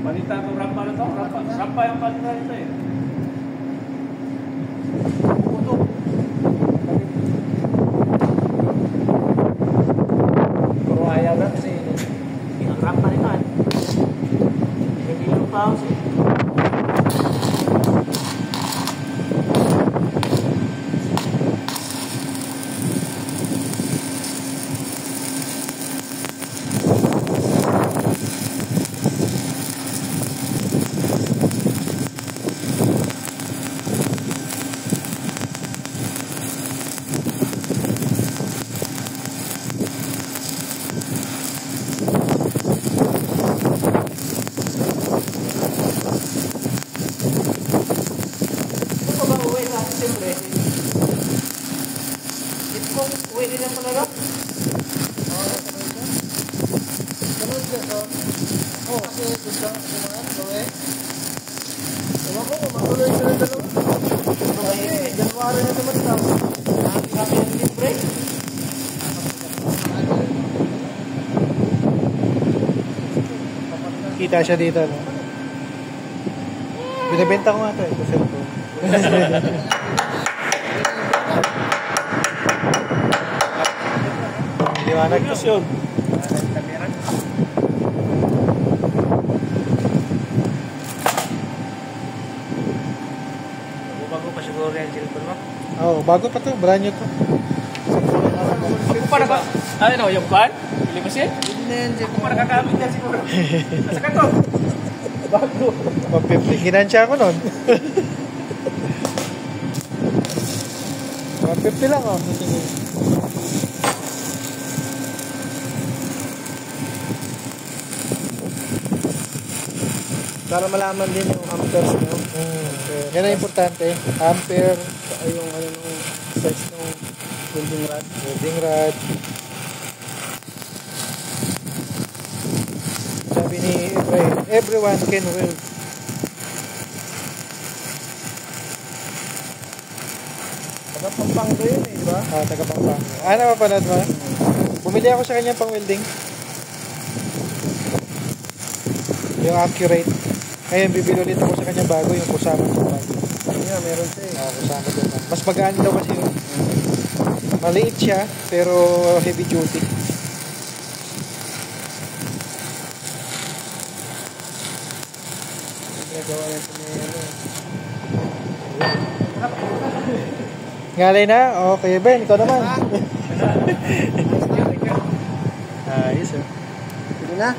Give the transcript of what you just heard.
Balita ko rampa na to. Rampa yung balita nito eh. Puto. Pero ayaw na kasi ang rampa nito eh. Hindi yung pause eh. Siyempre, ito kong uwi din na talaga. Ganun siya, so. Oo, kasi gusto kumain, gawin. Ewan ko, matuloy sila dalawa. Okay, January na naman ito. Ang kami ng libre. Kita siya dito, no? Binibenta ko nga ito, ito cellphone. Liwanag to. Yun. Bago pa siguro yung cellphone mo? Oo, bago pa to, brand new to. Ako pa naka... Ano, yung pan? Bili mo siya? Hindi, Ako pa nakakamit yan siguro. Nasa ka to? Bago. 150, ginansya ko nun. 150 lang, oh. Para malaman din yung amperes nyo. Yan ang importante. Ampere, yung ano nung size ng welding rod. Welding rod. Sabi ni Efrain, everyone can weld. Taga Pampanga yun eh, di ba? Taga Pampanga. Napapanood mo? Bumili ako sa kanya pang welding. Yung accurate. Ngayon, bibili ulit ako sa kanya bago yung Kusama Japan. Yeah, meron siya eh. Kusama Japan. Mas magaan daw kasi yun. Maliit siya, pero heavy duty. Nagawa natin Ngalay na? Okay, Ben. Ikaw naman. Ayos, oh. Sige na.